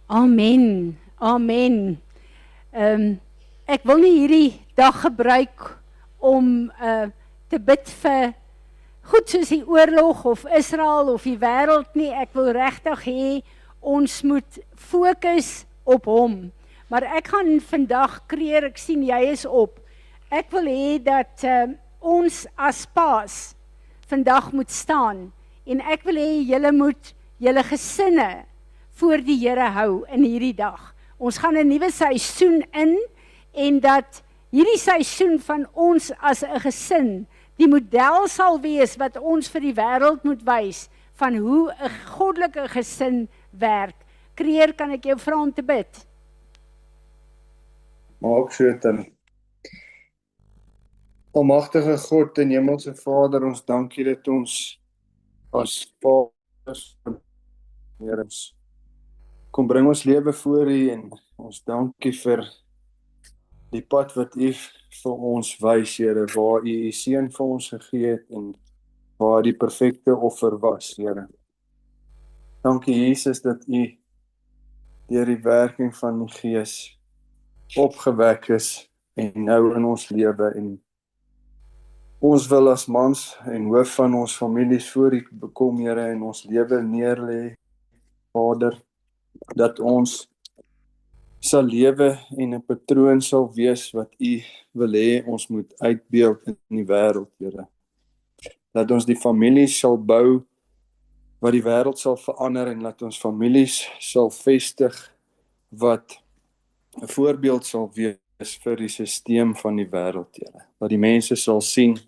Amen, amen. Ek wil nie hierdie dag gebruik om te bid vir goed soos die oorlog of Israel of die wêreld nie. Ek wil regtig hê ons moet fokus op hom. Maar ek gaan vandag kreer, ek sien jy is op. Ek wil hê dat ons as paas vandag moet staan en ek wil hê julle moet julle gesinne voor die Here hou in hierdie dag. Ons gaan 'n nuwe seisoen in en dat hierdie seisoen van ons as 'n gesin die model sal wees wat ons vir die wêreld moet wys van hoe 'n goddelike gesin werk. Kreer, kan ek jou vra om te bid? Maak so dan. Almagtige God en Hemelse Vader, ons dankie dat ons as vaders van Here kom bring ons lewe voor U en ons dankie vir die pad wat U vir ons wys, Here, waar U seun vir ons gegee het en waar die perfekte offer was, Here. Dankie Jesus dat U deur die werking van die Gees opgewek is en nou in ons lewe en ons wil as mans en hoof van ons families voor U bekom, Here, en ons lewe neerlê, Vader, dat ons sal lewe en 'n patroon sal wees wat U wil hê ons moet uitbeeld in die wêreld, Here. Dat ons die families sal bou wat die wêreld sal verander en dat ons families sal vestig wat 'n voorbeeld sal wees vir die stelsel van die wêreld, Here. Dat die mense sal sien,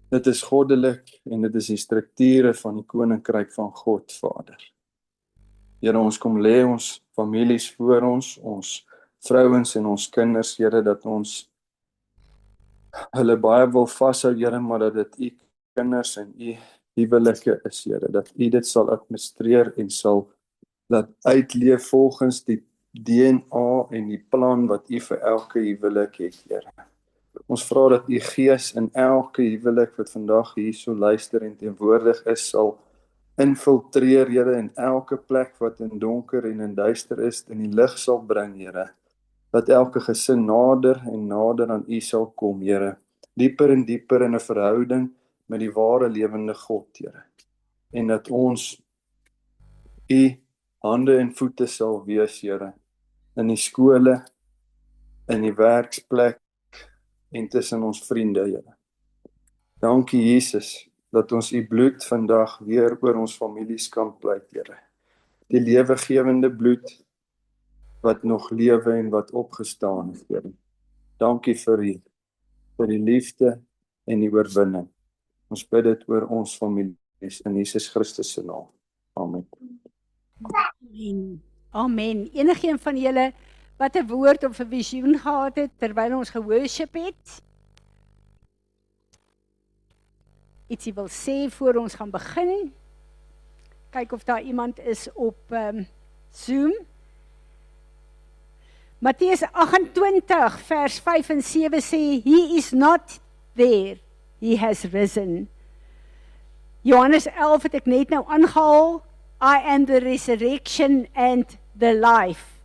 dit is goddelik en dit is die strukture van die koninkryk van God, Vader. Here, ons kom lê ons families voor ons vrouens en ons kinders, Here, dat ons hulle baie wil vashou, Here, maar dat dit U kinders en U huwelike is, Here, dat U dit sal administreer en sal dat uitleef volgens die DNA en die plan wat U vir elke huwelik het, Here. Ons vra dat U Gees in elke huwelik wat vandag hierso luister en teenwoordig is, sal infiltreer, Here, in elke plek wat in donker en in duister is, in die lig sal bring, Here. Dat elke gesin nader en nader aan U sal kom, Here. Dieper en dieper in 'n verhouding met die ware lewende God, Here. En dat ons U hande en voete sal wees, Here, in die skole, in die werksplek en tussen ons vriende, Here. Dankie Jesus, dat ons U bloed vandag weer oor ons families kan pleit, Here. Die lewegewende bloed wat nog lewe en wat opgestaan het, Here. Dankie vir U, vir die liefde en die oorwinning. Ons bid dit oor ons families in Jesus Christus se naam. Amen. Amen. Amen. Enigeen van julle wat 'n woord of 'n visioen gehad het terwyl ons geworship het? Ietsie wil sê voor ons gaan begin? Kyk of daar iemand is op Zoom. Matteus 28 vers 5 en 7 sê, He is not there, He has risen. Johannes 11 het ek net nou aangehaal, I am the resurrection and the life.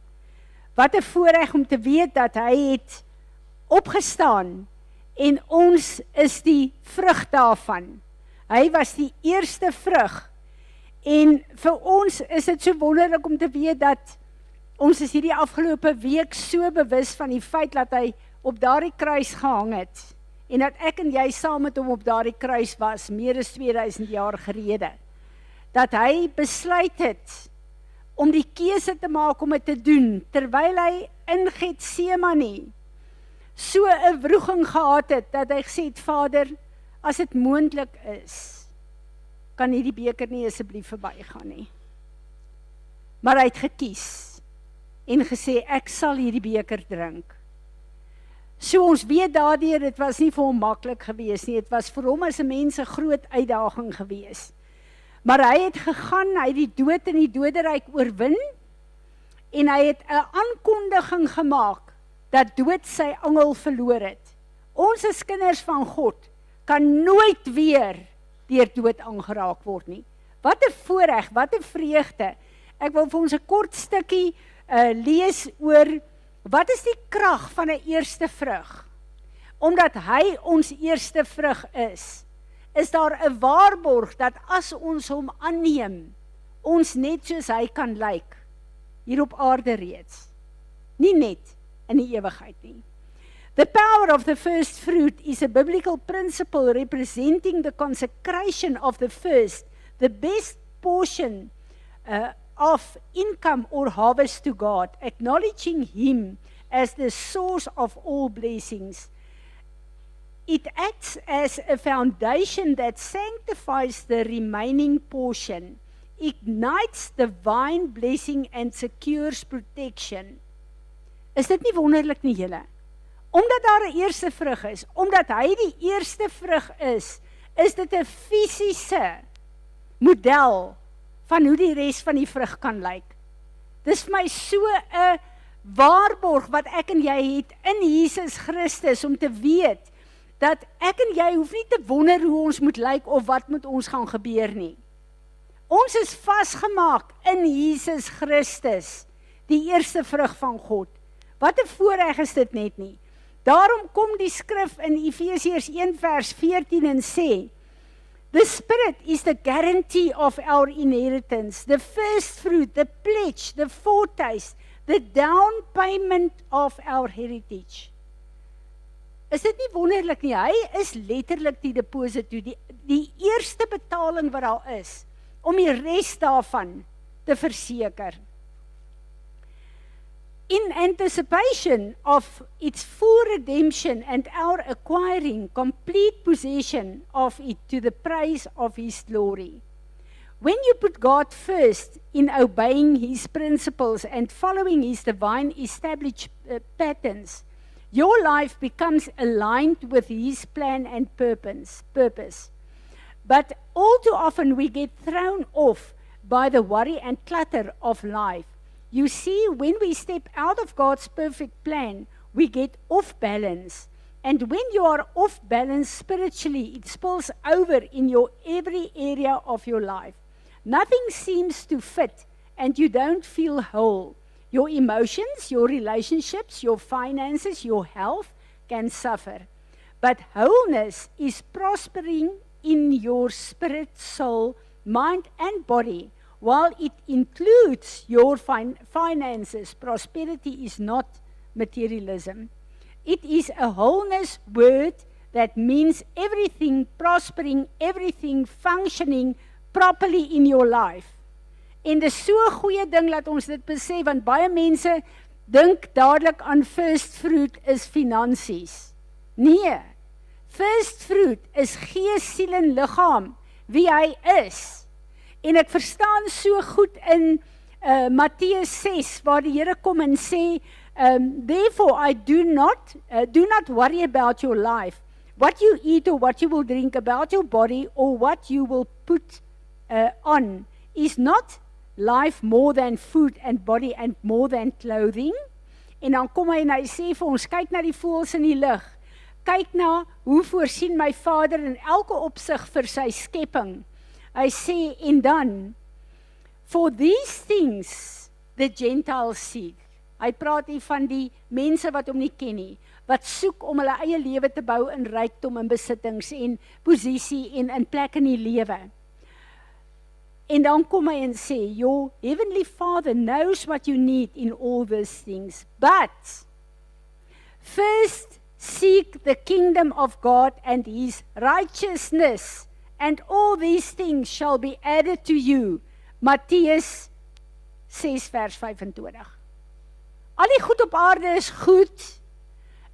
Wat 'n voorreg om te weet dat hy het opgestaan en ons is die vrug daarvan. Hy was die eerste vrug en vir ons is dit so wonderlik om te weet dat ons is hierdie afgelope week so bewus van die feit dat hy op daardie kruis gehang het en dat ek en jy saam met hom op daardie kruis was meer as 2000 jaar gelede. Dat hy besluit het om die keuse te maak om dit te doen, terwyl hy in Getsemane so 'n wroging gehad het, dat hy gesê het, Vader, as dit moontlik is, kan hierdie beker nie asseblief verbygaan nie. Maar hy het gekies en gesê, ek sal hierdie beker drink. So ons weet daardeur, dit was nie vir hom maklik gewees nie, dit was vir hom as 'n mens 'n groot uitdaging gewees. Maar hy het gegaan, hy het die dood en die doderyk oorwin, en hy het 'n aankondiging gemaak, dat dood sy angel verloor het. Ons as kinders van God, kan nooit weer deur dood aangeraak word nie. Wat 'n voorreg, wat 'n vreugde. Ek wil vir ons 'n kort stukkie lees oor wat is die krag van 'n eerste vrug? Omdat hy ons eerste vrug is daar 'n waarborg dat as ons hom aanneem, ons net soos hy kan lyk, hier op aarde reeds. Nie net in die ewigheid nie. The power of the first fruit is a biblical principle representing the consecration of the first, the best portion of income or harvest to God, acknowledging Him as the source of all blessings. It acts as a foundation that sanctifies the remaining portion, ignites divine blessing and secures protection. Is dit nie wonderlik nie, julle? Omdat daar 'n eerste vrug is, omdat hy die eerste vrug is dit 'n fisiese model van hoe die res van die vrug kan lyk. Dis vir my so 'n waarborg wat ek en jy het in Jesus Christus om te weet dat ek en jy hoef nie te wonder hoe ons moet lyk of wat moet ons gaan gebeur nie. Ons is vasgemaak in Jesus Christus, die eerste vrug van God. Wat 'n voorreg is dit net nie. Daarom kom die skrif in Efesiërs 1 vers 14 en sê, the Spirit is the guarantee of our inheritance, the first fruit, the pledge, the foretaste, the down payment of our heritage. Is dit nie wonderlik nie? Hy is letterlik die deposito, die eerste betaling wat daar is, om die res daarvan te verseker. In anticipation of its full redemption and our acquiring complete possession of it to the praise of His glory. When you put God first in obeying His principles and following His divine established patterns, your life becomes aligned with His plan and purpose. But all too often we get thrown off by the worry and clutter of life. You see, when we step out of God's perfect plan, we get off balance. And when you are off balance spiritually, it spills over in your every area of your life. Nothing seems to fit and you don't feel whole. Your emotions, your relationships, your finances, your health can suffer. But wholeness is prospering in your spirit, soul, mind and body. While it includes your finances, prosperity is not materialism. It is a wholeness word that means everything prospering, everything functioning properly in your life. En dis so 'n goeie ding dat ons dit besef, want baie mense dink dadelik aan first fruit is finansies. Nee, first fruit is gees, siel en liggaam, wie hy is. En ek verstaan so goed in Matteus 6, waar die Here kom en sê, therefore I do not worry about your life, what you eat or what you will drink, about your body or what you will put on. Is not life more than food and body and more than clothing? En dan kom hy en hy sê vir ons, kyk na die voëls in die lug, kyk na hoe voorsien my Vader in elke opsig vir sy skepping. Hy sê, en dan, for these things the Gentiles seek. Hy praat hier van die mense wat hom nie ken nie, wat soek om hulle eie lewe te bou in rykdom en besittings en posisie en in plek in die lewe. En dan kom hy en sê, your heavenly Father knows what you need in all these things, but first seek the kingdom of God and His righteousness, and all these things shall be added to you. Matteus 6 vers 25. Al die goed op aarde is goed,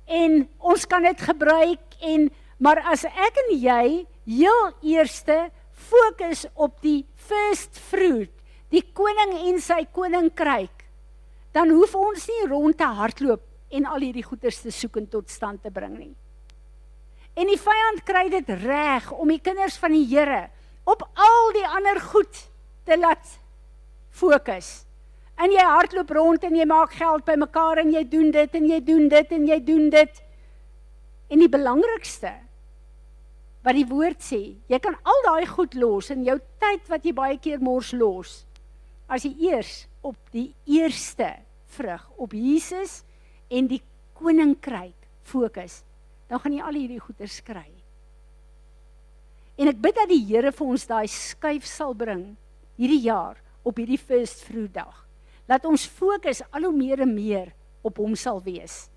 en ons kan dit gebruik, maar as ek en jy heel eerste fokus op die first fruit, die koning en sy koninkryk, dan hoef ons nie rond te hardloop en al hierdie goeders te soek en tot stand te bring nie. En die vyand kry dit reg om die kinders van die Here op al die ander goed te laat fokus. En jy hardloop rond en jy maak geld bymekaar en jy doen dit en jy doen dit en jy doen dit. En die belangrikste wat die woord sê, jy kan al daai goed los in jou tyd wat jy baie keer mors los. as jy eers op die eerste vrug, op Jesus en die koninkryk fokus, dan gaan jy al hierdie goeders kry. En ek bid dat die Here vir ons daai skuif sal bring, hierdie jaar, op hierdie First Fruit dag. Laat ons fokus al hoe meer en meer op hom sal wees.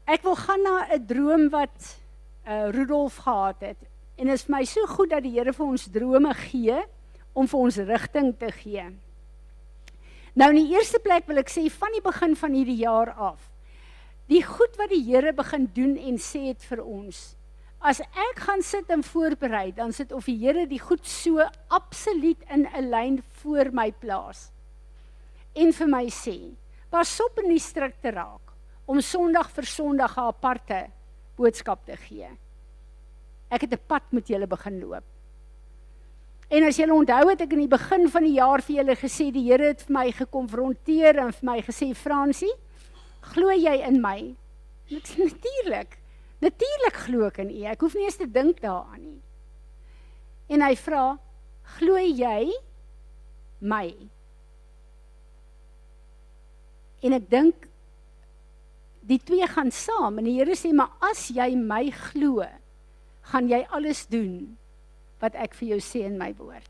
Ek wil gaan na 'n droom wat Rudolf gehad het. En is vir my so goed dat die Here vir ons drome gee, om vir ons rigting te gee. Nou in die eerste plek wil ek sê, van die begin van hierdie jaar af, die goed wat die Here begin doen en sê het vir ons, as ek gaan sit en voorberei, dan sit of die Here die goed so absoluut in 'n lyn voor my plaas, en vir my sê, pas op in die strik te raak, om Sondag vir Sondag 'n aparte boodskap te gee. Ek het 'n pad met julle begin loop. En as julle onthou het ek in die begin van die jaar vir julle gesê, die Here het vir my gekonfronteer en vir my gesê, Fransie, glo jy in my? En ek sê, natuurlik glo ek in u, ek hoef nie eens te dink daaraan nie. En hy vra, glo jy my? En ek dink, die twee gaan saam, en die Here sê, maar as jy my glo, gaan jy alles doen, wat ek vir jou sê in my woord.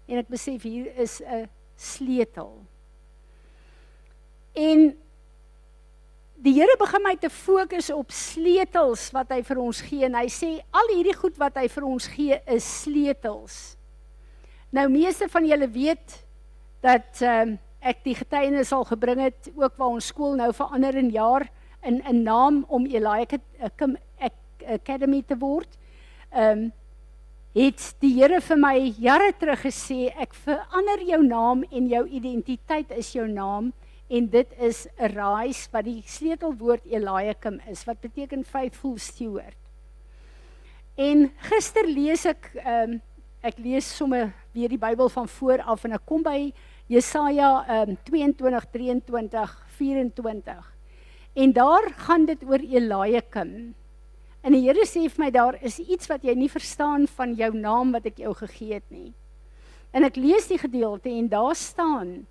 En ek besef, hier is 'n sleutel. En die Here begin my te fokus op sleutels wat hy vir ons gee, en hy sê, al hierdie goed wat hy vir ons gee, is sleutels. Nou, meeste van julle weet, dat ek die getuienis al gebring het, ook waar ons skool nou verander in jaar, in 'n naam om Eliakim Academy te word, het die Here vir my jare terug gesê, ek verander jou naam en jou identiteit is jou naam, en dit is Arise, wat die sleutelwoord Eliakim is, wat beteken faithful steward. En gister lees ek lees sommer weer die Bybel van voor af, en ek kom by Jesaja 22, 23, 24, en daar gaan dit oor Eliakim. En die Here sê vir my, daar is iets wat jy nie verstaan van jou naam wat ek jou gegee het nie. En ek lees die gedeelte en daar staan,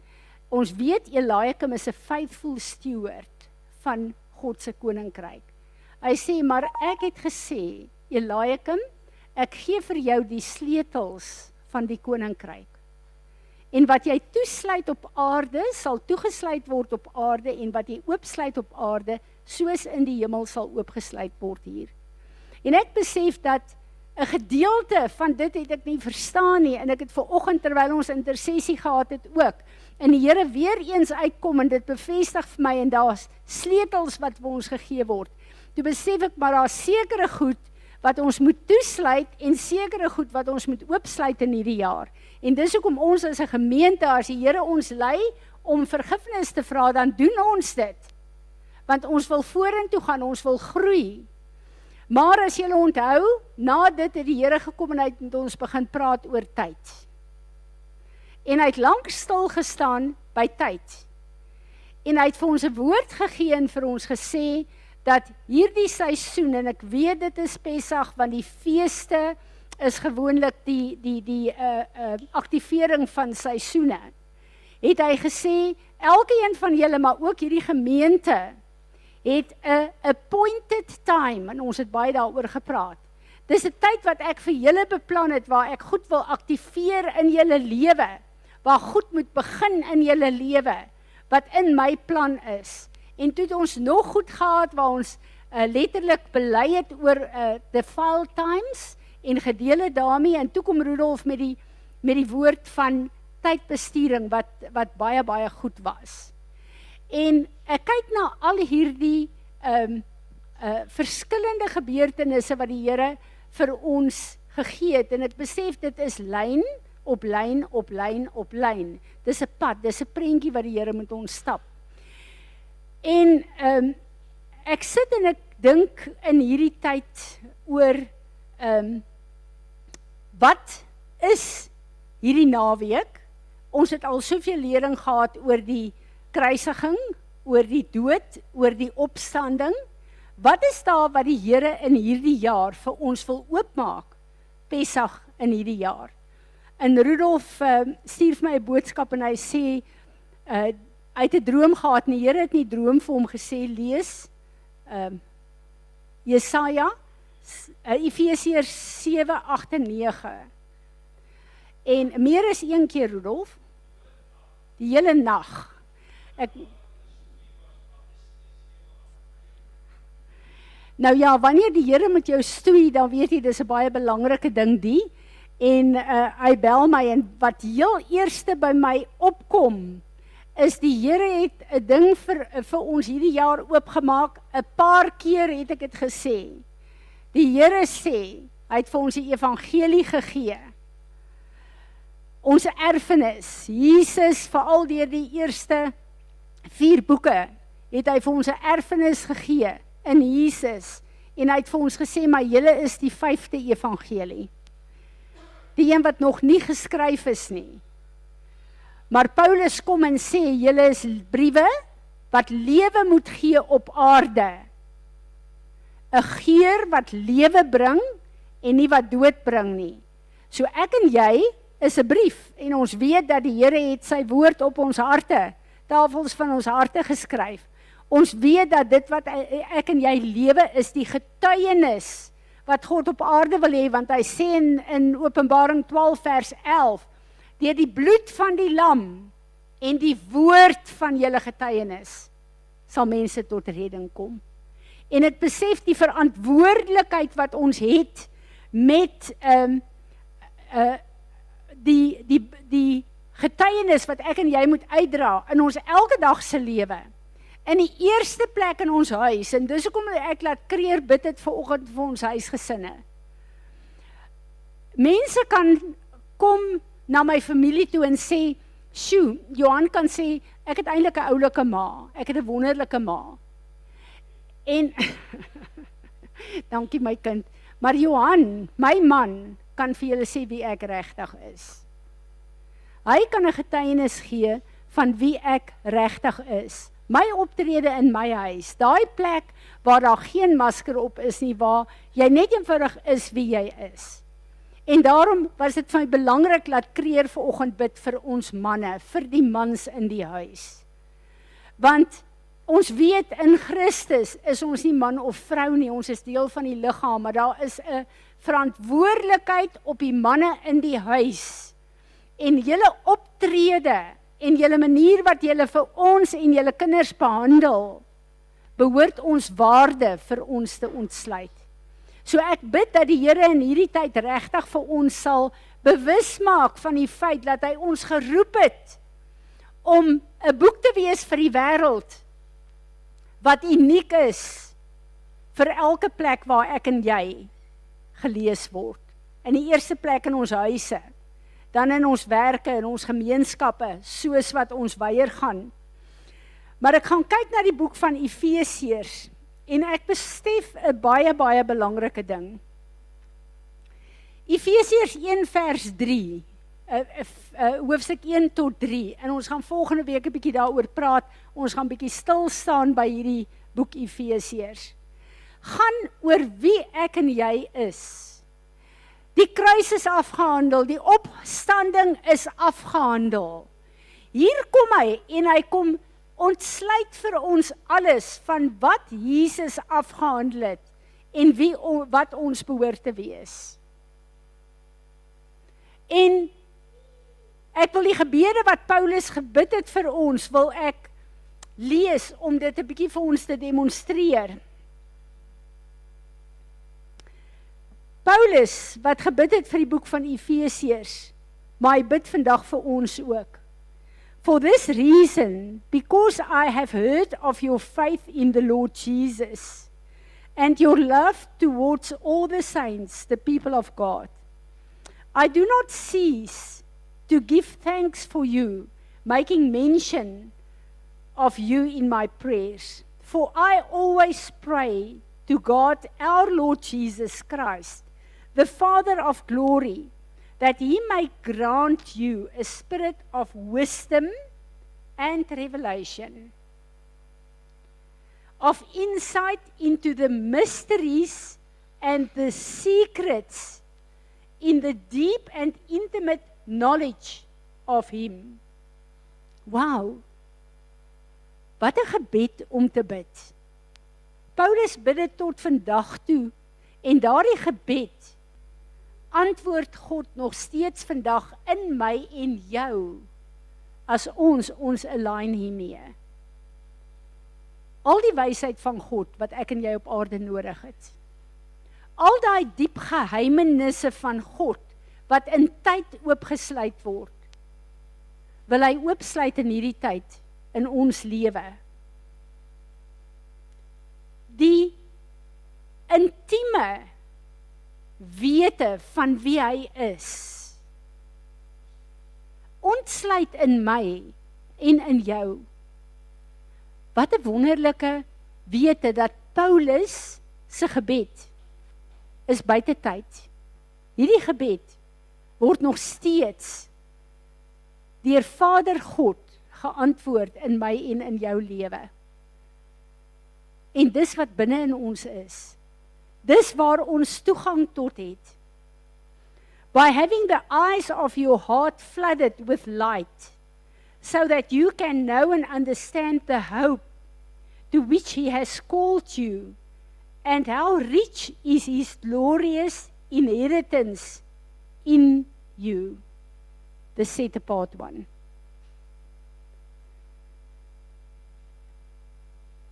ons weet Eliakim is 'n faithful steward van God se koninkryk. Hy sê, maar ek het gesê, Eliakim, ek gee vir jou die sleutels van die koninkryk. En wat jy toesluit op aarde, sal toegesluit word op aarde, en wat jy oopsluit op aarde, soos in die hemel sal oopgesluit word hier. En ek besef dat 'n gedeelte van dit het ek nie verstaan nie, en ek het vanoggend terwyl ons intersessie gehad het ook, en die Here weer eens uitkom en dit bevestig vir my, en daar's sleutels wat vir ons gegee word. Toe besef ek, maar daar's sekere goed wat ons moet toesluit, en sekere goed wat ons moet oopsluit in hierdie jaar. En dis hoekom ons as 'n gemeente, as die Here ons lei om vergifnis te vra, dan doen ons dit. Want ons wil vorentoe gaan, ons wil groei. Maar as julle onthou, na dit het die Here gekom en hy het met ons begin praat oor tyd. En hy het lank stil gestaan by tyd. En hy het vir ons 'n woord gegee en vir ons gesê, dat hierdie seisoen, en ek weet dit is Pessach, want die feeste is gewoonlik die aktivering van seisoene, het hy gesê, elkeen van julle, maar ook hierdie gemeente, het 'n appointed time, en ons het baie daaroor gepraat. Dis 'n tyd wat ek vir julle beplan het, waar ek goed wil aktiveer in julle lewe, waar goed moet begin in julle lewe, wat in my plan is. En toe het ons nog goed gehad, waar ons letterlik belei het oor the fall times, en gedeel het daarmee, en toe kom Rudolf met die woord van tydbesturing, wat baie goed was. En ek kyk na al hierdie verskillende gebeurtenisse wat die Here vir ons gegee het, en ek besef dit is lyn op lyn op lyn op lyn. Dis 'n pad, dis 'n prentjie wat die Here met ons stap. En ek sit en ek dink in hierdie tyd oor wat is hierdie naweek? Ons het al soveel lering gehad oor die kruisiging, oor die dood, oor die opstanding. Wat is daar wat die Here in hierdie jaar vir ons wil oopmaak? Pessach in hierdie jaar. En Rudolf stuur vir my 'n boodskap en hy sê, hy het 'n droom gehad en die Here het nie droom vir hom gesê, lees Jesaja, Efesiërs 7, 8 en 9. En meer as een keer, Rudolf, die hele nag. Nou ja, wanneer die Here met jou stoei, dan weet jy, dis 'n baie belangrike ding die. En hy bel my en wat heel eerste by my opkom, is die Here het 'n ding vir ons hierdie jaar oopgemaak. 'n Paar keer het ek dit gesê. Die Here sê, hy het vir ons die evangelie gegee. Ons erfenis, Jesus, veral deur die eerste 4 boeke, het hy vir ons 'n erfenis gegee in Jesus. En hy het vir ons gesê, maar julle is die 5de evangelie. Die een wat nog nie geskryf is nie. Maar Paulus kom en sê, julle is briewe wat lewe moet gee op aarde. 'n Geur wat lewe bring en nie wat dood bring nie. So ek en jy is 'n brief en ons weet dat die Here het sy woord op ons harte, tafels van ons harte geskryf. Ons weet dat dit wat ek en jy lewe is die getuienis wat God op aarde wil hê, want hy sê in Openbaring 12 vers 11, deur die bloed van die lam en die woord van julle getuienis sal mense tot redding kom. En dit besef die verantwoordelikheid wat ons het met die getuienis wat ek en jy moet uitdra in ons elke dag se lewe. In die eerste plek in ons huis, en dis hoekom ek laat Kreer bid het vanoggend vir ons huisgesinne. Mense kan kom na my familie toe en sê, "Sjoe, Johan kan sê, ek het eintlik 'n oulike ma, ek het 'n wonderlike ma." En, dankie my kind, maar Johan, my man, kan vir julle sê wie ek regtig is. Hy kan 'n getuienis gee van wie ek regtig is. My optrede in my huis, daai plek waar daar geen masker op is nie, waar jy net eenvoudig is wie jy is. En daarom was dit vir my belangrik dat Kreer vanoggend bid vir ons manne, vir die mans in die huis. Want ons weet in Christus is ons nie man of vrou nie, ons is deel van die liggaam, maar daar is 'n verantwoordelikheid op die manne in die huis. En julle optrede en julle manier wat julle vir ons en julle kinders behandel, behoort ons waarde vir ons te ontsluit. So ek bid dat die Here in hierdie tyd regtig vir ons sal bewus maak van die feit dat hy ons geroep het om 'n boek te wees vir die wêreld wat uniek is vir elke plek waar ek en jy gelees word. In die eerste plek in ons huise, dan in ons werke, in ons gemeenskappe, soos wat ons weier gaan. Maar ek gaan kyk na die boek van Efesiërs, en ek besef 'n baie belangrike ding. Efesiërs 1 vers 3, hoofstuk 1 tot 3, en ons gaan volgende week 'n bietjie daaroor praat, ons gaan bietjie stil staan by hierdie boek Efesiërs. Gaan oor wie ek en jy is. Die kruis is afgehandel, die opstanding is afgehandel. Hier kom hy, en hy kom ontsluit vir ons alles van wat Jesus afgehandel het, en wat ons behoort te wees. En ek wil die gebede wat Paulus gebid het vir ons, wil ek lees, om dit 'n bietjie vir ons te demonstreer. Paulus, wat gebid het vir die boek van Efesiërs, maar hy bid vandag vir ons ook. For this reason, because I have heard of your faith in the Lord Jesus, and your love towards all the saints, the people of God, I do not cease to give thanks for you, making mention of you in my prayers. For I always pray to God, our Lord Jesus Christ, the Father of glory, that he may grant you a spirit of wisdom and revelation, of insight into the mysteries and the secrets in the deep and intimate knowledge of him. Wow, wat 'n gebed om te bid. Paulus bid dit tot vandag toe, en daardie gebed antwoord God nog steeds vandag in my en jou, as ons align hiermee. Al die wysheid van God wat ek en jy op aarde nodig het. Al daai diep geheimenisse van God wat in tyd oopgesluit word, wil hy oopsluit in hierdie tyd in ons lewe. Die intieme wete van wie hy is, ontsluit in my en in jou. Wat 'n wonderlike wete dat Paulus se gebed is buite tyd. Hierdie gebed word nog steeds deur Vader God geantwoord in my en in jou lewe. En dis wat binne in ons is. Dis waar ons toegang tot het. By having the eyes of your heart flooded with light, so that you can know and understand the hope to which he has called you, and how rich is his glorious inheritance in you. The set apart one.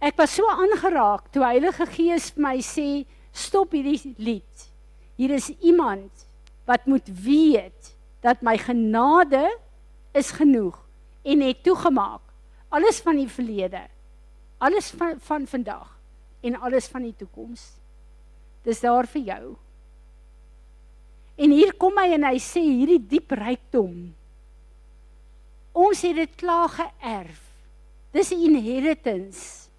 Ek was so aangeraak toe Heilige Gees vir my sê, stop hierdie lied. Hier is iemand wat moet weet dat my genade is genoeg en het toegemaak. Alles van die verlede, alles van vandag en alles van die toekoms. Dis daar vir jou. En hier kom hy en hy sê hierdie diep rykdom. Ons het dit klaar geërf. Dis 'n inheritance.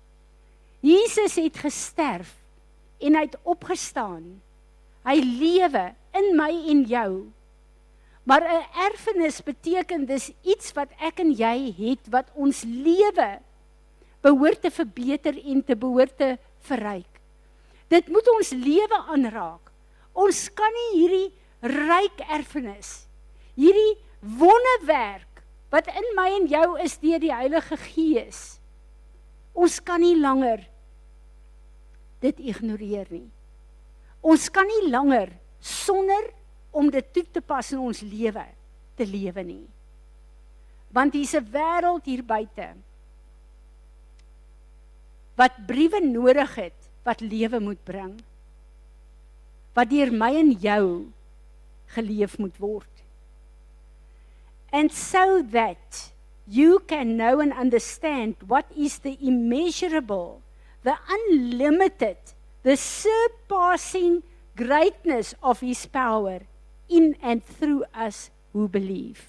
Jesus het gesterf en hy het opgestaan. Hy lewe in my en jou. Maar 'n erfenis beteken dis iets wat ek en jy het, wat ons lewe behoort te verbeter en te behoort te verryk. Dit moet ons lewe aanraak. Ons kan nie hierdie ryk erfenis, hierdie wonderwerk wat in my en jou is deur die Heilige Gees, ons kan nie langer dit ignoreer nie. Ons kan nie langer sonder om dit toe te pas in ons lewe te lewe nie. Want hier's 'n wêreld hier buite wat briewe nodig het wat lewe moet bring, wat deur my en jou geleef moet word. And so that you can know and understand what is the immeasurable, the unlimited, the surpassing greatness of his power in and through us who believe.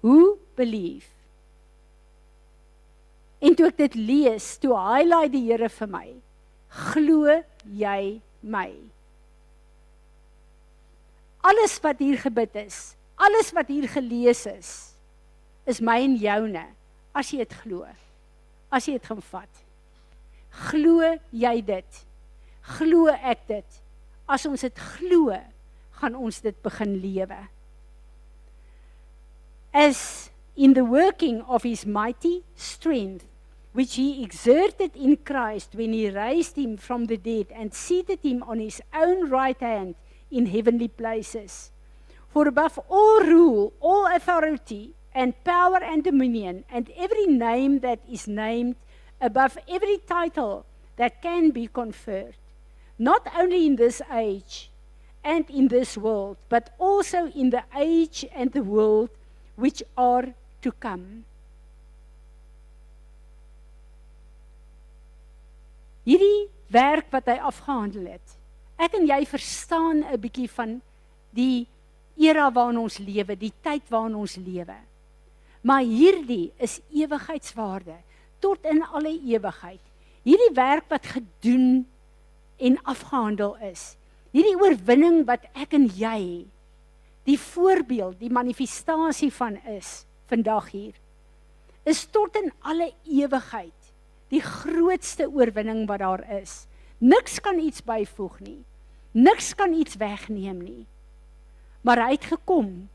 Who believe? En toe ek dit lees, toe highlight die Here vir my, glo jy my? Alles wat hier gebid is, alles wat hier gelees is my en joune, as jy dit glo, as jy dit gaan vat. Glo jy dit? Glo ek dit? As ons dit glo, gaan ons dit begin lewe. As in the working of his mighty strength, which he exerted in Christ when he raised him from the dead and seated him on his own right hand in heavenly places. For above all rule, all authority, and power and dominion, and every name that is named, above every title that can be conferred, not only in this age and in this world, but also in the age and the world which are to come. Hierdie werk wat hy afgehandel het, ek en jy verstaan 'n bietjie van die era waarin ons lewe, die tyd waarin ons lewe. Maar hierdie is ewigheidswaarde, tot in alle ewigheid. Hierdie werk wat gedoen en afgehandel is, hierdie oorwinning wat ek en jy, die voorbeeld, die manifestasie van is, vandag hier, is tot in alle ewigheid die grootste oorwinning wat daar is. Niks kan iets byvoeg nie, niks kan iets wegneem nie. Maar hy het gekom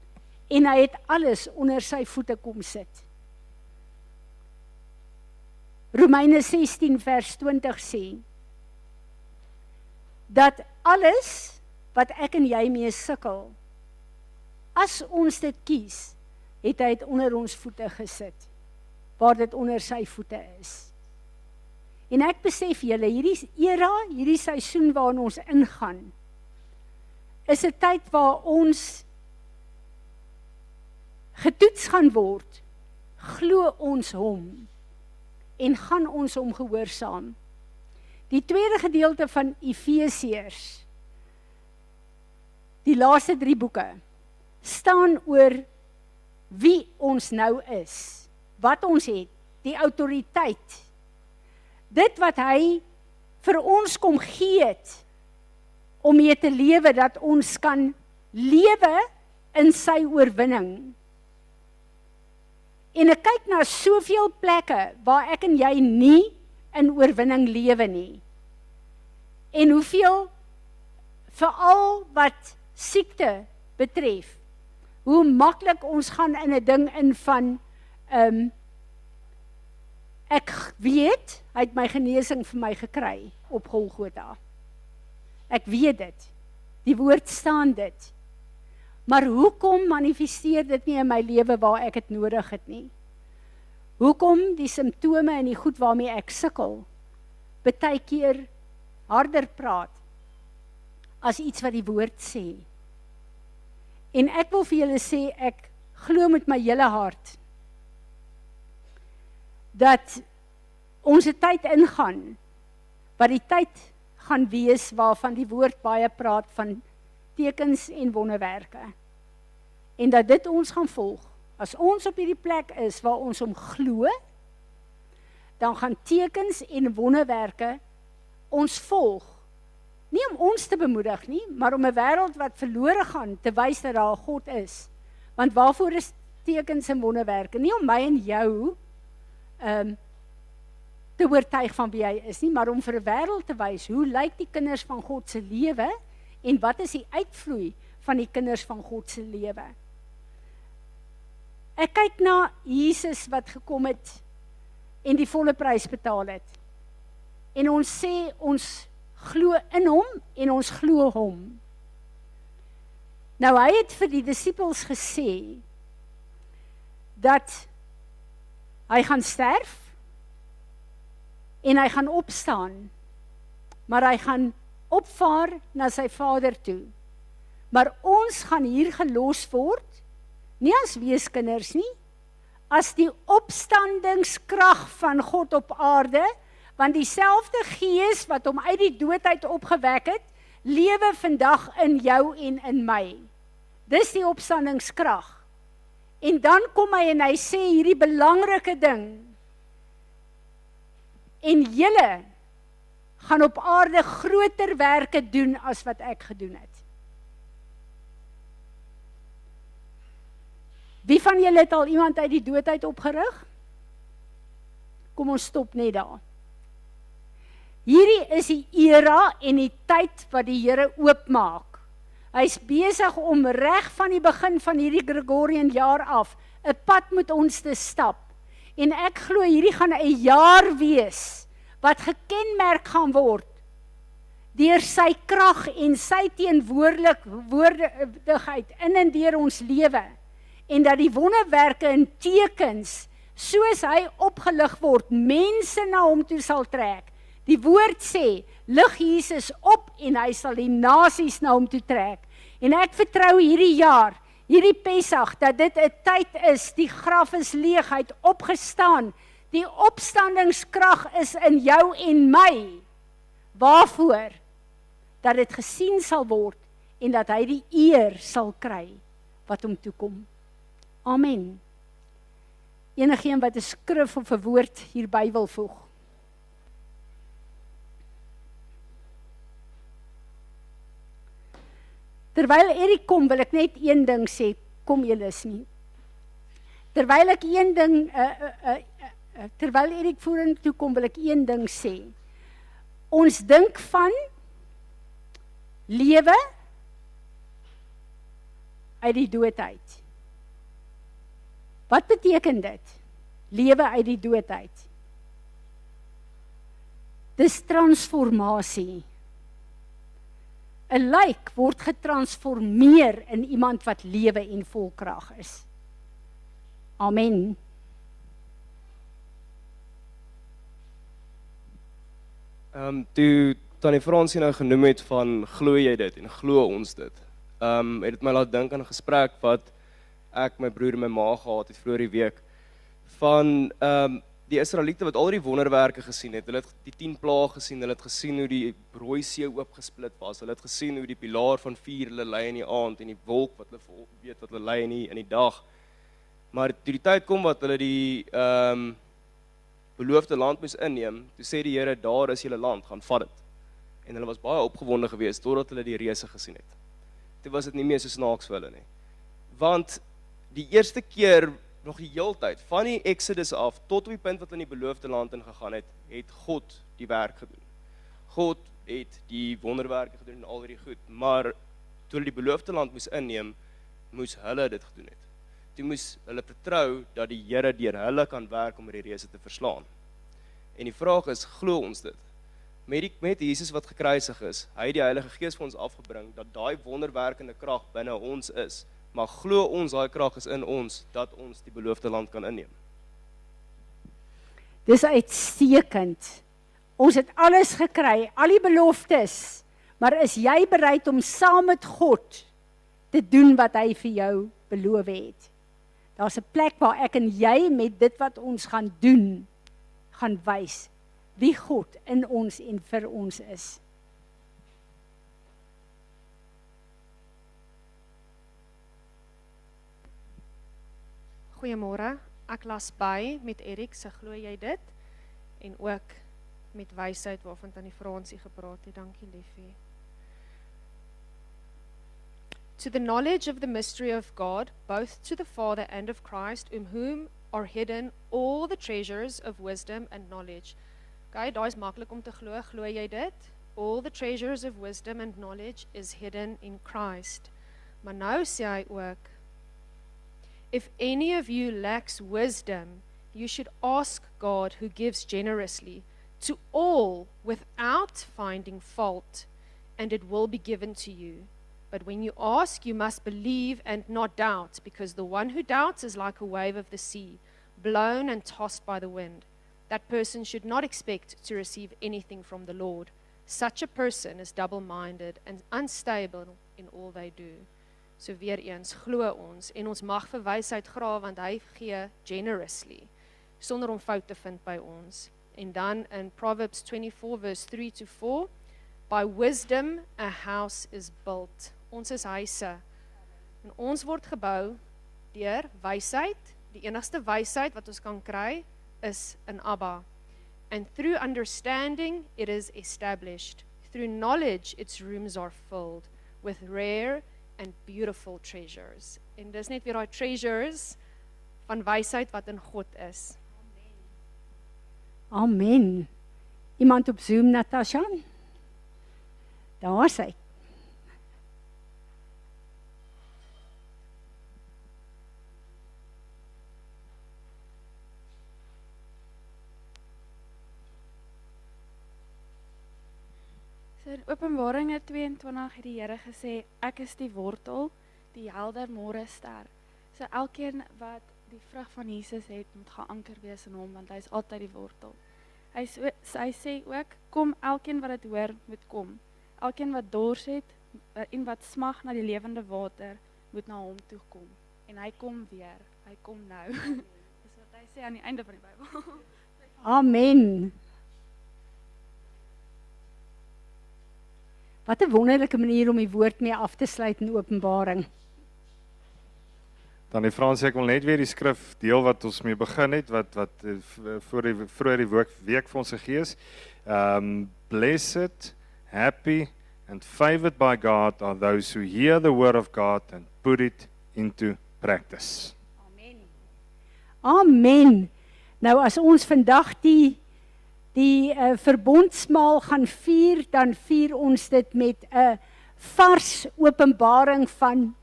en hy het alles onder sy voete kom sit. Romeine 16 vers 20 sê, dat alles wat ek en jy mee sukkel, as ons dit kies, het hy het onder ons voete gesit, waar dit onder sy voete is. En ek besef julle, hierdie era, hierdie seisoen waarin ons ingaan, is 'n tyd waar ons getoets gaan word, glo ons hom, en gaan ons hom gehoorsaam. Die tweede gedeelte van Efesiërs, die laaste 3 boeke, staan oor wie ons nou is, wat ons het, die autoriteit, dit wat hy vir ons kom gee het, om mee te lewe, dat ons kan lewe in sy oorwinning. En ek kyk na soveel plekke, waar ek en jy nie in oorwinning lewe nie. En hoeveel, veral wat siekte betref, hoe maklik ons gaan in 'n ding in van, ek weet, hy het my genesing vir my gekry, op Golgotha. Ek weet dit, die woord staan dit. Maar hoekom manifesteer dit nie in my lewe waar ek het nodig het nie? Hoekom die simptome en die goed waarmee ek sukkel, baie keer harder praat, as iets wat die woord sê? En ek wil vir julle sê, ek glo met my hele hart, dat ons 'n tyd ingaan, wat die tyd gaan wees, waarvan die woord baie praat van tekens en wonderwerke. En dat dit ons gaan volg. As ons op hierdie plek is, waar ons hom glo, dan gaan tekens en wonderwerke ons volg. Nie om ons te bemoedig nie, maar om 'n wêreld wat verlore gaan, te wys dat daar 'n God is. Want waarvoor is tekens en wonderwerke? Nie om my en jou te oortuig van wie hy is nie, maar om vir 'n wêreld te wys, hoe lyk die kinders van God se lewe, en wat is die uitvloei van die kinders van God se lewe? Ek kyk na Jesus wat gekom het, en die volle prys betaal het. En ons sê, ons glo in hom, en ons glo hom. Nou, hy het vir die disippels gesê, dat hy gaan sterf, en hy gaan opstaan, maar hy gaan opvaar na sy Vader toe. Maar ons gaan hier gelos word, nie as weeskinders nie, as die opstandingskrag van God op aarde, want dieselfde Gees wat hom uit die dood uit opgewek het, lewe vandag in jou en in my. Dis die opstandingskrag. En dan kom hy en hy sê hierdie belangrike ding, en julle gaan op aarde groter werke doen as wat ek gedoen het. Wie van julle het al iemand uit die dood uit opgerig? Kom ons stop net daar. Hierdie is die era en die tyd wat die Here oopmaak. Hy is besig om reg van die begin van hierdie Gregorian jaar af 'n pad met ons te stap. En ek glo hierdie gaan 'n jaar wees wat gekenmerk gaan word deur sy krag en sy teenwoordigheid in en deur ons lewe. En dat die wonderwerke en tekens, soos hy opgelig word, mense na hom toe sal trek. Die woord sê, lig Jesus op en hy sal die nasies na hom toe trek. En ek vertrou hierdie jaar, hierdie Pesach, dat dit 'n tyd is, die graf is leeg, hy het opgestaan, die opstandingskrag is in jou en my. Waarvoor? Dat dit gesien sal word en dat hy die eer sal kry wat hom toekom. Amen. Enigeen wat 'n skrif of 'n woord hierby wil voeg. Terwyl Erik kom, wil ek net een ding sê, kom julle is nie. Terwyl ek een ding, terwyl Erik vorentoe kom, wil ek een ding sê. Ons dink van lewe uit die dood uit. Wat beteken dit? Lewe uit die dood uit. Dis transformasie. 'n Lijk word getransformeer in iemand wat lewe en vol krag is. Amen. Toe Tannie Fransie nou genoem het van glo jy dit en glo ons dit. Het dit my laat dink aan 'n gesprek wat ek, my broer en my ma gehad het vroeër die week van die Israeliete wat al die wonderwerke gesien het. Hulle het die 10 plaae gesien, hulle het gesien hoe die Rooi See oopgesplit was. Hulle het gesien hoe die pilaar van vuur hulle lei in die aand en die wolk wat hulle weet wat hulle lei in die dag. Maar toe die tyd kom wat hulle die beloofde land moes inneem, toe sê die Here, daar is julle land, gaan vat dit. En hulle was baie opgewonde geweest totdat hulle die reuse gesien het. Toe was dit nie meer so snaaks vir hulle nie. Want die eerste keer nog die heeltyd, van die Exodus af, tot op die punt wat hulle in die beloofde land ingegaan het, het God die werk gedoen. God het die wonderwerke gedoen en al die goed, maar toe hulle die beloofde land moes inneem, moes hulle dit gedoen het. Toe moes hulle vertrou dat die Here deur hulle kan werk om die reuse te verslaan. En die vraag is, glo ons dit? Met Jesus wat gekruisig is, hy het die Heilige Gees vir ons afgebring, dat daai wonderwerkende krag binne ons is, maar glo ons daai krag is in ons, dat ons die beloofde land kan inneem. Dis uitstekend. Ons het alles gekry, al die beloftes, maar is jy bereid om saam met God te doen wat hy vir jou beloof het? Daar's 'n plek waar ek en jy met dit wat ons gaan doen, gaan wys wie God in ons en vir ons is. Goeiemôre, ek las by met Erik se glo jy dit en ook met wysheid waarvan Tannie Fransie gepraat het. Dankie liefie. To the knowledge of the mystery of God, both to the Father and of Christ, in whom are hidden all the treasures of wisdom and knowledge. Okay, daai is maklik om te glo. Glo jy dit? All the treasures of wisdom and knowledge is hidden in Christ. Maar nou sê hy ook, if any of you lacks wisdom, you should ask God who gives generously to all without finding fault, and it will be given to you. But when you ask, you must believe and not doubt, because the one who doubts is like a wave of the sea, blown and tossed by the wind. That person should not expect to receive anything from the Lord. Such a person is double-minded and unstable in all they do. So weer eens, glo ons, en ons mag vir wysheid vra, want hy gee generously, sonder om fout te vind by ons. En dan in Proverbs 24 verse 3-4, by wisdom a house is built. Ons is huise. En ons word gebou deur wysheid. Die enigste wysheid wat ons kan kry is in Abba. And through understanding it is established. Through knowledge its rooms are filled with rare and beautiful treasures. En dis net weer daai treasures van wysheid wat in God is. Amen. Iemand op Zoom, Natasha? Daar is hy. So in Openbaringe 22 het die Here gesê, ek is die wortel, die helder môrester. So elkeen wat die vrug van Jesus het, moet geanker wees in hom, want hy is altyd die wortel. Hy sê ook, kom elkeen wat dit hoor, moet kom. Elkeen wat dors het en wat smag na die lewende water, moet na hom toe kom. En hy kom weer, hy kom nou. Dis wat hy sê aan die einde van die Bybel. Amen. Wat 'n wonderlike manier om die woord mee af te sluit in Openbaring. Dan die Fransie, ek wil net weer die skrif deel wat ons mee begin het, wat vroeër die week vir ons gegee is. Blessed, happy and favored by God are those who hear the word of God and put it into practice. Amen. Amen. Nou as ons vandag die verbondsmaal gaan vier, dan vier ons dit met 'n vars openbaring van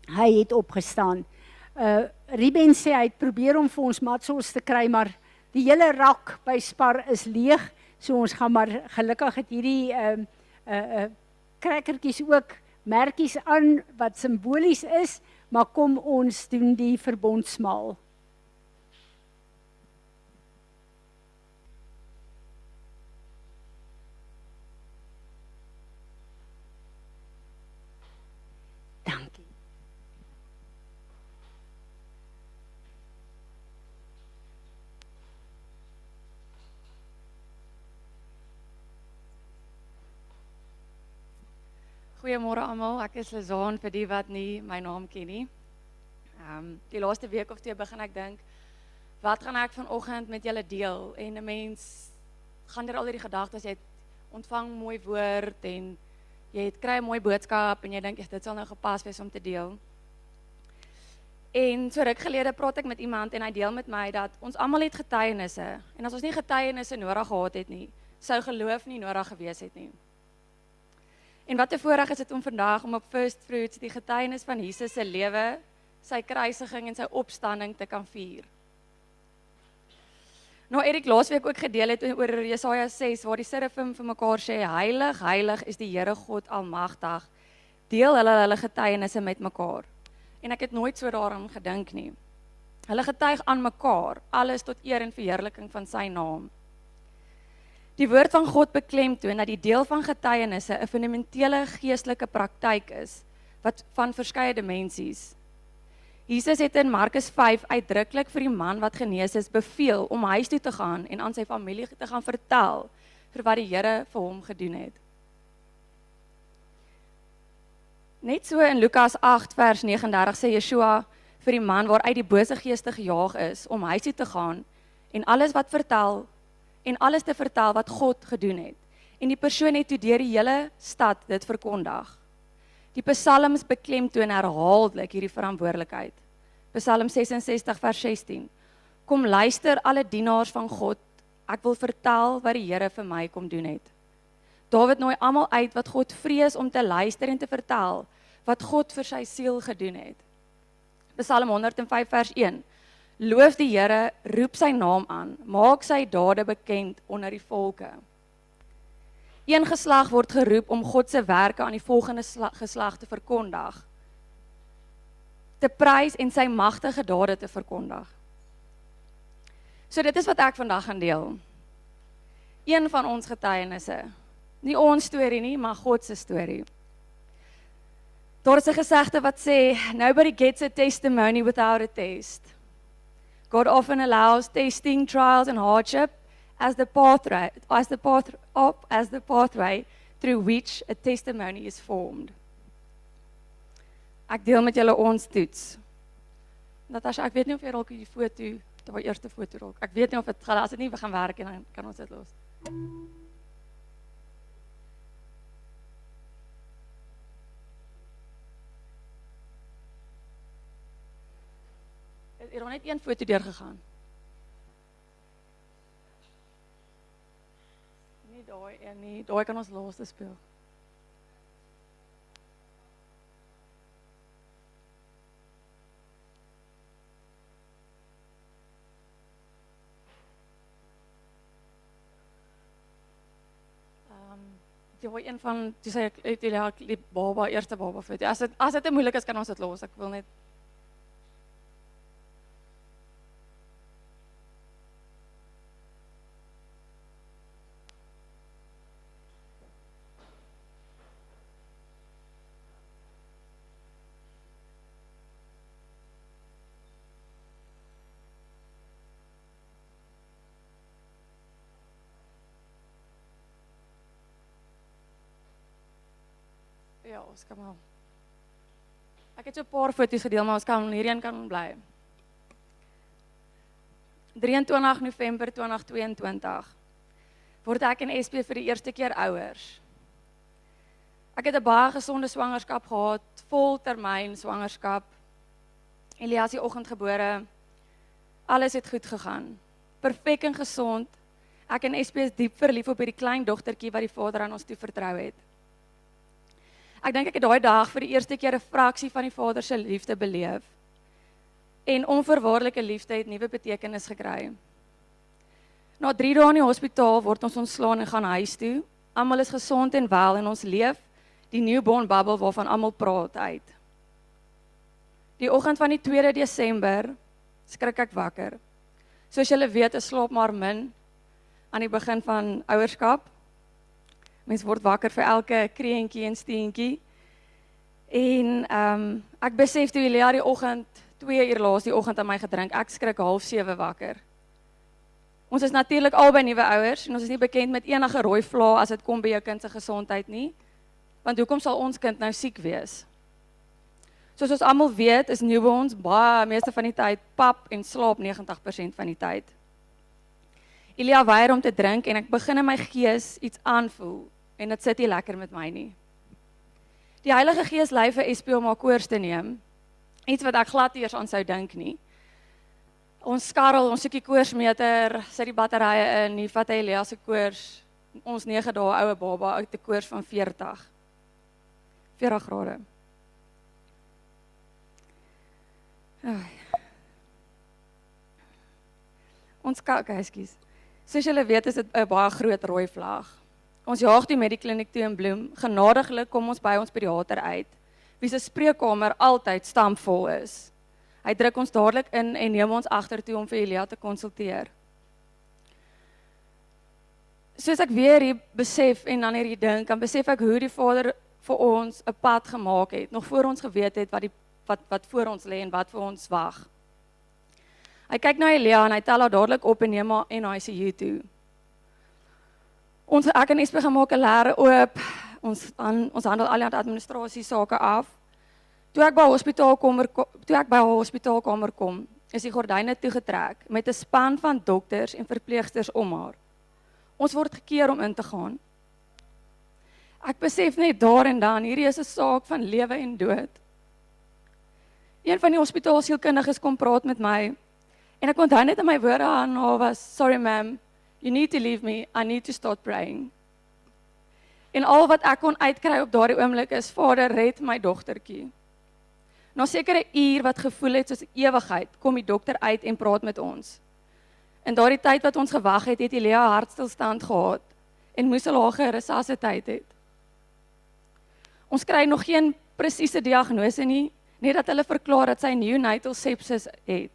hy het opgestaan. Ruben sê hy het probeer om vir ons matsels te kry, maar die hele rak by Spar is leeg, so ons gaan maar gelukkig het hierdie krekkertjies ook merkies aan wat simbolies is, maar kom ons doen die verbondsmaal. Dankie. Goeiemôre almal, ek is Lizaan vir die wat nie my naam ken nie. Die laaste week of twee begin ek dink, wat gaan ek vanoggend met julle deel? En 'n mens gaan deur al hierdie gedagtes, jy ontvang mooi woord en jy kry 'n mooi boodskap en jy dink dit sal nou gepas wees om te deel. En so ruk gelede praat ek met iemand en hy deel met my dat ons almal het getuienisse. En as ons nie getuienisse nodig gehad het nie, sou geloof nie nodig gewees het nie. En wat 'n voorreg is dit om vandag om op First Fruits die getuienis van Jesus se lewe, sy kruisiging en sy opstanding te kan vier. Nou Erik laasweek ook gedeel het oor Jesaja 6 waar die serafim vir mekaar sê heilig, heilig is die Here God Almagtig. Deel hulle getuienisse met mekaar. En ek het nooit so daaraan gedink nie. Hulle getuig aan mekaar, alles tot eer en verheerliking van sy naam. Die woord van God beklemtoon dat die deel van getuienisse 'n fundamentele geestelike praktyk is wat van verskeie dimensies. Jesus het in Markus 5 uitdruklik vir die man wat genees is beveel om huis toe te gaan en aan sy familie te gaan vertel vir wat die Here vir hom gedoen het. Net so in Lukas 8 vers 39 sê Yeshua vir die man waaruit die bose geeste gejaag is om huis toe te gaan en alles te vertel wat God gedoen het. En die persoon het toe deur die hele stad dit verkondig. Die psalms beklemtoon herhaaldelik hierdie verantwoordelikheid. Psalm 66 vers 16. Kom luister alle dienaars van God, ek wil vertel wat die Here vir my kom doen het. Dawid nooi almal uit wat God vrees om te luister en te vertel wat God vir sy siel gedoen het. Psalm 105 vers 1. Loof die Here, roep sy naam aan, maak sy dade bekend onder die volke. Een geslag word geroep om God se werke aan die volgende geslag te verkondig, te prys en sy magtige dade te verkondig. So dit is wat ek vandag gaan deel. Een van ons getuienisse. Nie ons storie nie, maar God se storie. Daar is 'n gesegde wat sê, nobody gets a testimony without a test. God often allows testing, trials and hardship as the pathway through which a testimony is formed. Ek deel met julle ons toets. Natasha, ek weet nie of jy dalk die foto, die eerste foto dalk. Ek weet nie of dit gaan, as dit nie gaan werk en dan kan ons dit los. Er het net een foto deurgegaan. Nie daai een nie, daai kan ons laaste speel. Die was een van, die sê ek die baba, eerste baba foto. As dit te moeilik is, kan ons dit los. Ek wil net ja, ons kan maar. Ek het so 'n paar foto's gedeel, maar ons kan hierheen kan bly. 23 November 2022 word ek en SP vir die eerste keer ouers. Ek het 'n baie gesonde swangerskap gehad, voltermyn swangerskap. Elias die oggend gebore. Alles het goed gegaan. Perfek en gesond. Ek en SP is diep verlief op hierdie klein dogtertjie wat die Vader aan ons toe vertrou het. Ek dink ek het daai dag vir die eerste keer 'n fraksie van die Vader se liefde beleef. en onvoorwaardelike liefde het nuwe betekenis gekry. Na 3 dae in die hospitaal word ons ontslaan en gaan huis toe. Almal is gesond en wel en ons leef die newborn bubble waarvan almal praat uit. Die oggend van die 2 Desember skrik ek wakker. Soos julle weet, ek slaap maar min aan die begin van ouerskap. Mens word wakker vir elke kreentjie en steentjie. En ek besef toe Elia die oggend, 2 uur laas die oggend aan my gedrink, ek skrik 6:30 wakker. Ons is natuurlik albei nuwe ouers en ons is nie bekend met enige rooi vlae as dit kom by jou kind se gesondheid nie. Want hoekom sal ons kind nou siek wees? Soos ons almal weet, is newborns baie meeste van die tyd pap en slaap 90% van die tyd. Elia weier om te drink en ek begin in my gees iets aanvoel en dit sit nie lekker met my nie. Die Heilige Gees lei vir SP om haar koers te neem. Iets wat ek glad eers aan sou dink nie. Ons skarrel, ons soek die koorsmeter, sit die batterye in, hier vat Elia se koors, ons 9 dae oue baba uit 'n koors van 40 grade. Ons ekskuus. Soos julle weet is dit 'n baie groot rooi vlag. Ons jaag toe met die kliniek toe in Bloem. Genadiglik kom ons by ons pediater uit, wie se spreekkamer altyd stampvol is. Hy druk ons dadelik in en neem ons agtertoe om vir Elia te konsulteer. Soos ek weer hier besef en dan hierdie dink, dan besef ek hoe die Vader vir ons 'n pad gemaak het, nog voor ons geweet het wat voor ons lê en wat vir ons wag. Hy kyk na Elia en hy tel haar dadelik op en neem haar in ICU toe. Ek en Espe gemaak 'n leer oop, ons handel al die administrasie sake af. Toe ek by haar hospitaalkamer kom, is die gordyne toegetrek met 'n span van dokters en verpleegsters om haar. Ons word gekeer om in te gaan. Ek besef net daar en dan, hierdie is 'n saak van lewe en dood. Een van die hospitaalsielkundiges kom praat met my, en ek onthou net in my woorde aan haar was, "Sorry ma'am, you need to leave me, I need to start praying." En al wat ek kon uitkry op daardie oomblik is, Vader, red my dogtertjie. Na sekere uur wat gevoel het soos ewigheid, kom die dokter uit en praat met ons. In daardie tyd wat ons gewag het, het Elia hartstilstand gehad en moes hulle haar geresusciteer het. Ons kry nog geen presiese diagnose nie, net dat hulle verklaar dat sy neonatal sepsis het.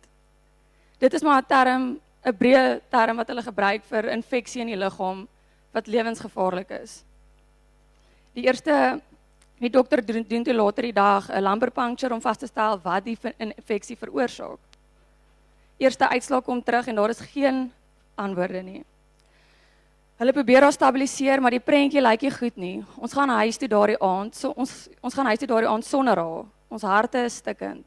Dit is maar 'n term, 'n breë term wat hulle gebruik vir infeksie in die liggaam wat lewensgevaarlik is. Die dokter doen toe later die dag 'n lumbar puncture om vas te stel wat die infeksie veroorsaak. Eerste uitslag kom terug en daar is geen antwoorde nie. Hulle probeer haar stabiliseer, maar die prentjie lyk nie goed nie. Ons gaan huis toe daardie aand, ons gaan huis toe daardie aand sonder haar. Ons harte is stikkend.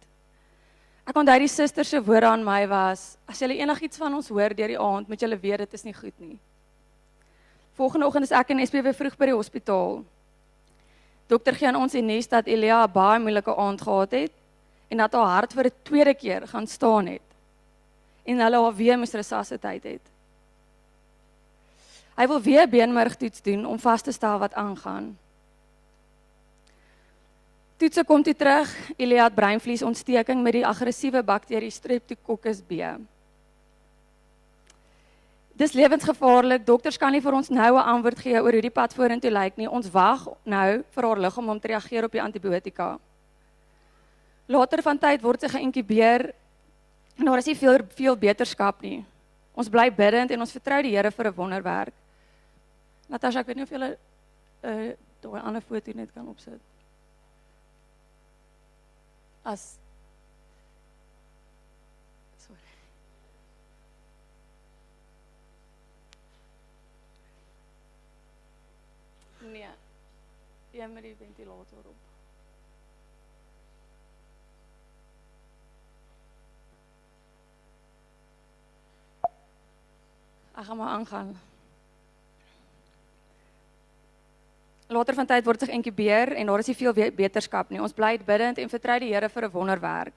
Ek onthou die suster se woorde aan my was, as julle enigiets van ons hoor deur die aand, moet julle weet dit is nie goed nie. Volgende oggend is ek en SP weer vroeg by die hospitaal. Dokter gee aan ons die nuus dat Elia 'n baie moeilike aand gehad het en dat haar hart vir 'n tweede keer gaan staan het. En hulle haar weer moes resusciteer het. Hy wil weer beenmergtoets doen om vas te stel wat aangaan. Toetse kom toe terug, Elia het breinvliesontsteking met die aggressiewe bakterie Streptococcus B. Dis lewensgevaarlik, dokters kan nie vir ons nou 'n antwoord gee oor hoe die pad vorentoe lyk nie. Ons wag nou vir haar liggaam om te reageer op die antibiotika. Later van tyd word sy geïnkubeer en daar is nie veel beterskap nie. Ons bly bidend en ons vertrou die Here vir 'n wonderwerk. Natasha, ek weet nie of julle daai ander foto net kan opsit. Sorry. Nee. Een met die ventilator op. Ek gaan maar aangaan. Later van tyd word sy geïnkubeer en daar is nie veel beterskap nie. Ons bly bidend en vertrou die Here vir 'n wonderwerk.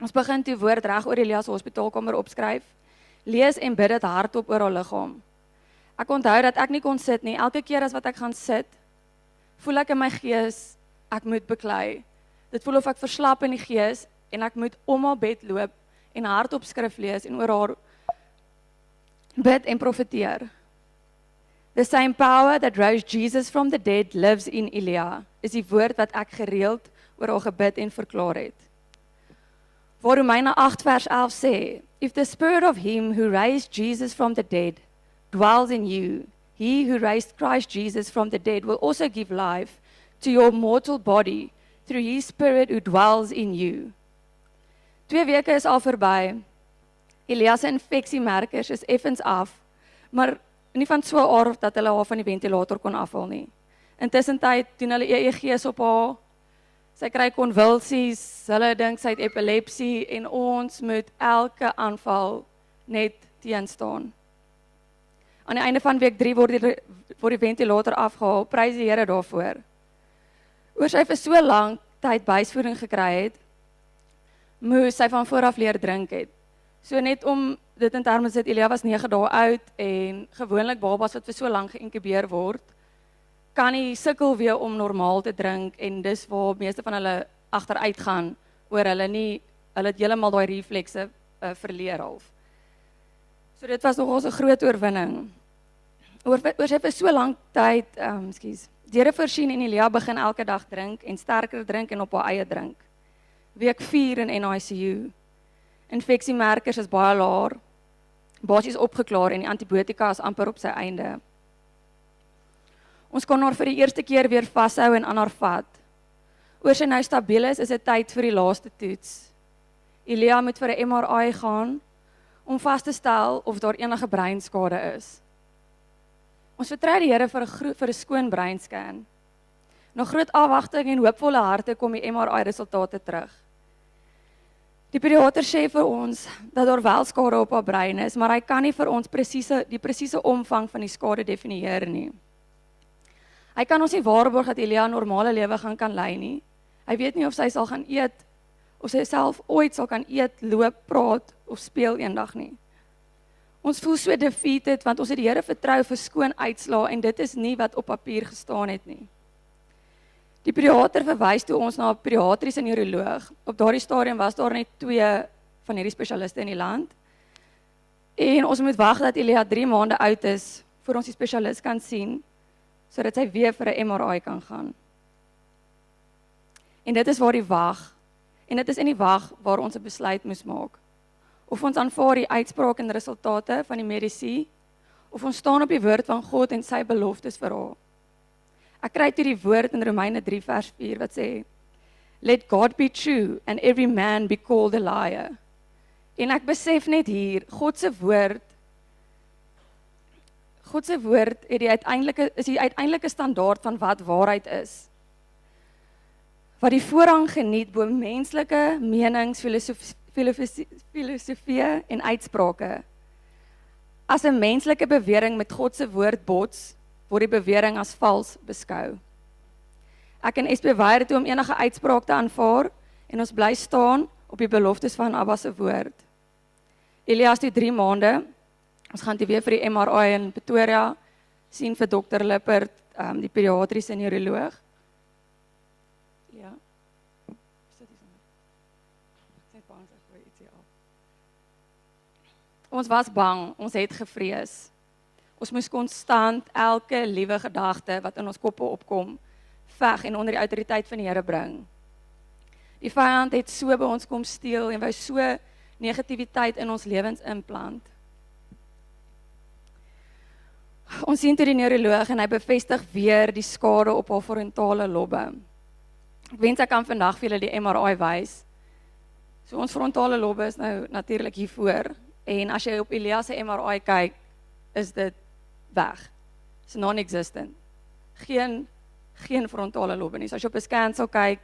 Ons begin toe woord reg oor Elia se hospitaalkamer opskryf, lees en bid dit hardop oor haar liggaam. Ek onthou dat ek nie kon sit nie. Elke keer as wat ek gaan sit, voel ek in my gees ek moet beklei. Dit voel of ek verslap in die gees en ek moet om haar bed loop en hardop skrif lees en oor haar bid en profeteer. The same power that rose Jesus from the dead lives in Elia, is die woord wat ek gereeld oor haar gebid en verklaar het. Waar Romeine 8 vers 11 sê, if the spirit of him who raised Jesus from the dead dwells in you, he who raised Christ Jesus from the dead will also give life to your mortal body through his spirit who dwells in you. 2 weke is al verby. Elia se infeksiemerkers is effens af, maar nie van so aard dat hulle haar van die ventilator kon afhaal nie. Intussen tyd doen hulle EEG's op haar. Sy kry konvulsies, hulle dink sy het epilepsie en ons moet elke aanval net teenstaan. Aan die einde van week 3 word die ventilator afgehaal, prys die Here daarvoor. Oor sy vir so lank tyd bysvoering gekry het, moes sy van vooraf leer drink het. So net om dit in terme te sit, Elia was 9 dae oud en gewoonlik babas wat vir so lank geïnkubeer word, kan nie sukkel weer om normaal te drink en dis waar meeste van hulle agteruit gaan oor hulle het heeltemal daai reflekse verleer half. So dit was nogals 'n groot oorwinning. Oor sy vir so lank tyd, die Here voorsien en Elia begin elke dag drink en sterker drink en op haar eie drink. Week 4 in NICU. Infeksiemerkers is baie laag, basies opgeklaar en die antibiotika is amper op sy einde. Ons kon haar vir die eerste keer weer vashou en aan haar vat. Oor sy nou stabiel is dit tyd vir die laaste toets. Elia moet vir 'n MRI gaan om vas te stel of daar enige breinskade is. Ons vertrou die Here vir 'n skoon breinscan. Na groot afwagting en hoopvolle harte kom die MRI-resultate terug. Die pediater sê vir ons dat daar wel skade op haar brein is, maar hy kan nie vir ons die presiese omvang van die skade definieer nie. Hy kan ons nie waarborg dat Elia 'n normale lewe kan lei nie. Hy weet nie of sy sal gaan eet, of sy self ooit sal kan eet, loop, praat of speel eendag nie. Ons voel so defeated want ons het die Here vertrou vir skoon uitslae en dit is nie wat op papier gestaan het nie. Die pediater verwys toe ons na 'n pediatriese neuroloog. Op daardie stadium was daar net 2 van hierdie spesialiste in die land. En ons moet wag dat Elia 3 maande oud is voor ons die spesialis kan sien, sodat sy weer vir 'n MRI kan gaan. En dit is waar die wag, en dit is in die wag waar ons 'n besluit moes maak. Of ons aanvaar die uitspraak en resultate van die medisyne, of ons staan op die woord van God en sy beloftes vir haar. Ek kry toe die woord in Romeine 3 vers 4 wat sê, let God be true and every man be called a liar. En ek besef net hier, God se woord is die uiteindelike standaard van wat waarheid is. Wat die voorrang geniet bo menslike menings, filosofie en uitsprake. As 'n menslike bewering met God se woord bots, word die bewering as vals beskou. Ek en SP weier toe om enige uitspraak te aanvaar en ons bly staan op die beloftes van Abba se woord. Elias toe 3 maande. Ons gaan toe weer vir die MRI in Pretoria sien vir dokter Lippert, die pediatriese neuroloog. Ja. Ons was bang, ons het gevrees. Ons moes konstant elke liewe gedagte wat in ons koppe opkom, veg en onder die autoriteit van die Here bring. Die vyand het so by ons kom steel en wou so negativiteit in ons lewens implant. Ons sien toe die neuroloog en hy bevestig weer die skade op haar frontale lobbe. Ek wens ek kan vandag vir julle die MRI wys. So ons frontale lobbe is nou natuurlik hier voor en as jy op Elias se MRI kyk, is dit weg. It's non-existent. Geen frontale lobbe nie. So as jy op 'n scan sal kyk,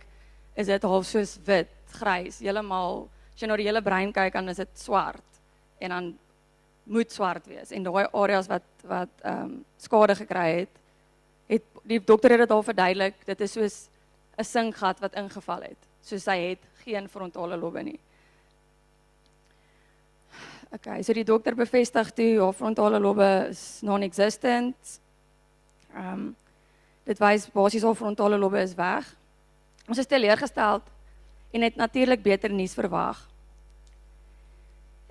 is dit half soos wit, grys, heeltemal. As jy na die hele brein kyk, dan is dit swart en dan moet swart wees. En daai areas wat skade gekry het die dokter het dit al verduidelik, dit is soos 'n sinkgat wat ingeval het. So sy het geen frontale lobbe nie. Okay, so die dokter bevestig toe haar frontale lobbe is non-existent. Dit wys basies haar frontale lobbe is weg. Ons is teleurgesteld en het natuurlik beter nuus verwag.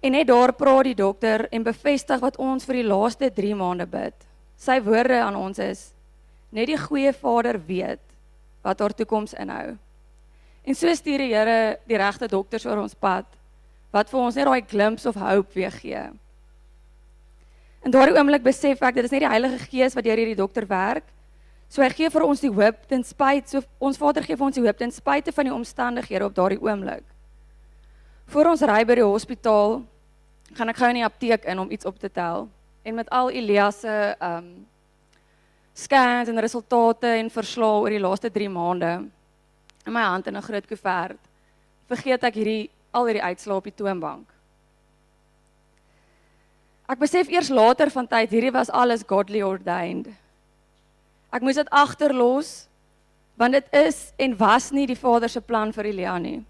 En net daar praat die dokter en bevestig wat ons vir die laaste 3 maande bid. Sy woorde aan ons is, net die goeie Vader weet wat haar toekoms inhou. En so stuur die Here die regte dokters oor ons pad, wat vir ons net daai glimpse of hope weer gee. In daardie oomblik besef ek, dit is net die Heilige Gees wat deur hierdie dokter werk, so hy gee vir ons die hoop ten spyte, so ons Vader gee vir ons die hoop ten spyte van die omstandighede op daardie oomblik. Voor ons ry by die hospitaal, gaan ek gou in die apteek in om iets op te tel. En met al Elias se scans en resultate en verslae oor die laaste 3 maande in my hand in 'n groot koevert, vergeet ek al hierdie uitslae op die toonbank. Ek besef eers later van tyd, hierdie was alles godly ordained. Ek moes dit agterlos, want dit is en was nie die Vader se plan vir Elia nie.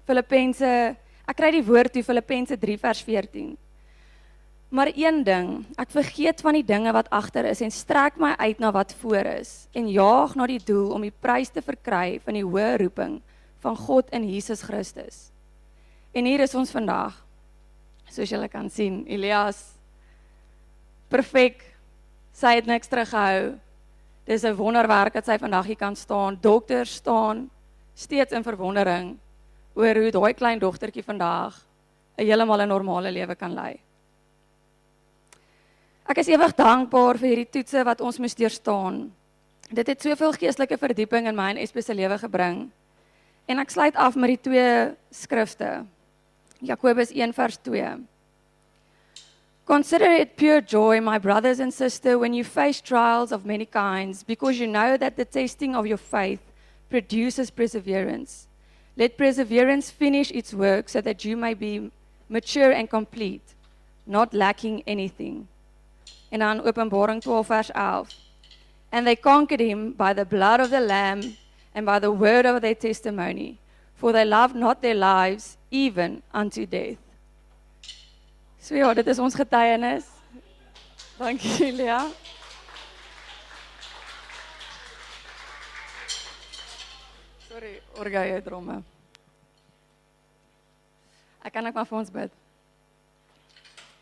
Filippense, ek kry die woord toe, Filippense 3 vers 14. Maar een ding, ek vergeet van die dinge wat agter is en strek my uit na wat voor is en jaag na die doel om die prys te verkry van die hoë roeping van God in Jesus Christus. En hier is ons vandag, soos julle kan sien, Elias, perfek, sy het niks teruggehou, dis 'n wonderwerk dat sy vandag hier kan staan, dokters staan, steeds in verwondering, oor hoe daai klein dogtertjie vandag 'n heeltemal 'n normale lewe kan lei. Ek is ewig dankbaar vir hierdie toetse wat ons moes deurstaan. Dit het soveel geestelike verdieping in my en Espe se lewe gebring. En ek sluit af met die 2 skrifte. Jakobus 1 vers 2. Consider it pure joy, my brothers and sisters, when you face trials of many kinds, because you know that the testing of your faith produces perseverance. Let perseverance finish its work so that you may be mature and complete, not lacking anything. En dan Openbaring 12 vers 11. And they conquered him by the blood of the Lamb and by the word of their testimony, for they loved not their lives even unto death. So ja, dit is ons getuienis. Dankie, Julia. Sorry, orgaie dromme. Ek kan maar vir ons bid.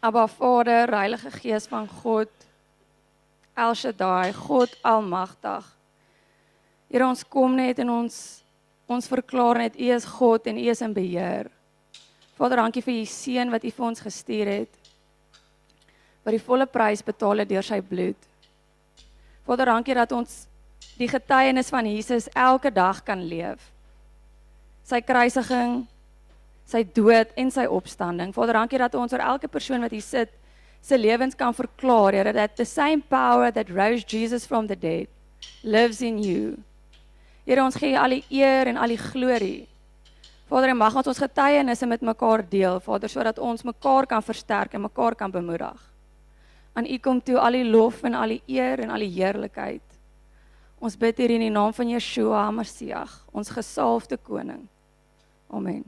Abba Vader, Heilige Gees van God, El Shaddai, God Almagtig. Here, ons kom net en ons verklaar net, U is God en U is in beheer. Vader, dankie vir U seun wat U vir ons gestuur het, wat die volle prys betaal het deur sy bloed. Vader, dankie dat ons die getuienis van Jesus elke dag kan leef. Sy kruisiging, sy dood en sy opstanding. Vader, dankie dat ons oor elke persoon wat hier sit, sy lewens kan verklaar, Here, that the same power that rose Jesus from the dead lives in you. Here, ons gee al die eer en al die glorie. Vader, en mag ons getuienisse met mekaar deel, Vader, sodat ons mekaar kan versterk en mekaar kan bemoedig. Aan U kom toe al die lof en al die eer en al die heerlikheid. Ons bid hier in die naam van Yeshua HaMashiach, ons gesalfde koning. Amen.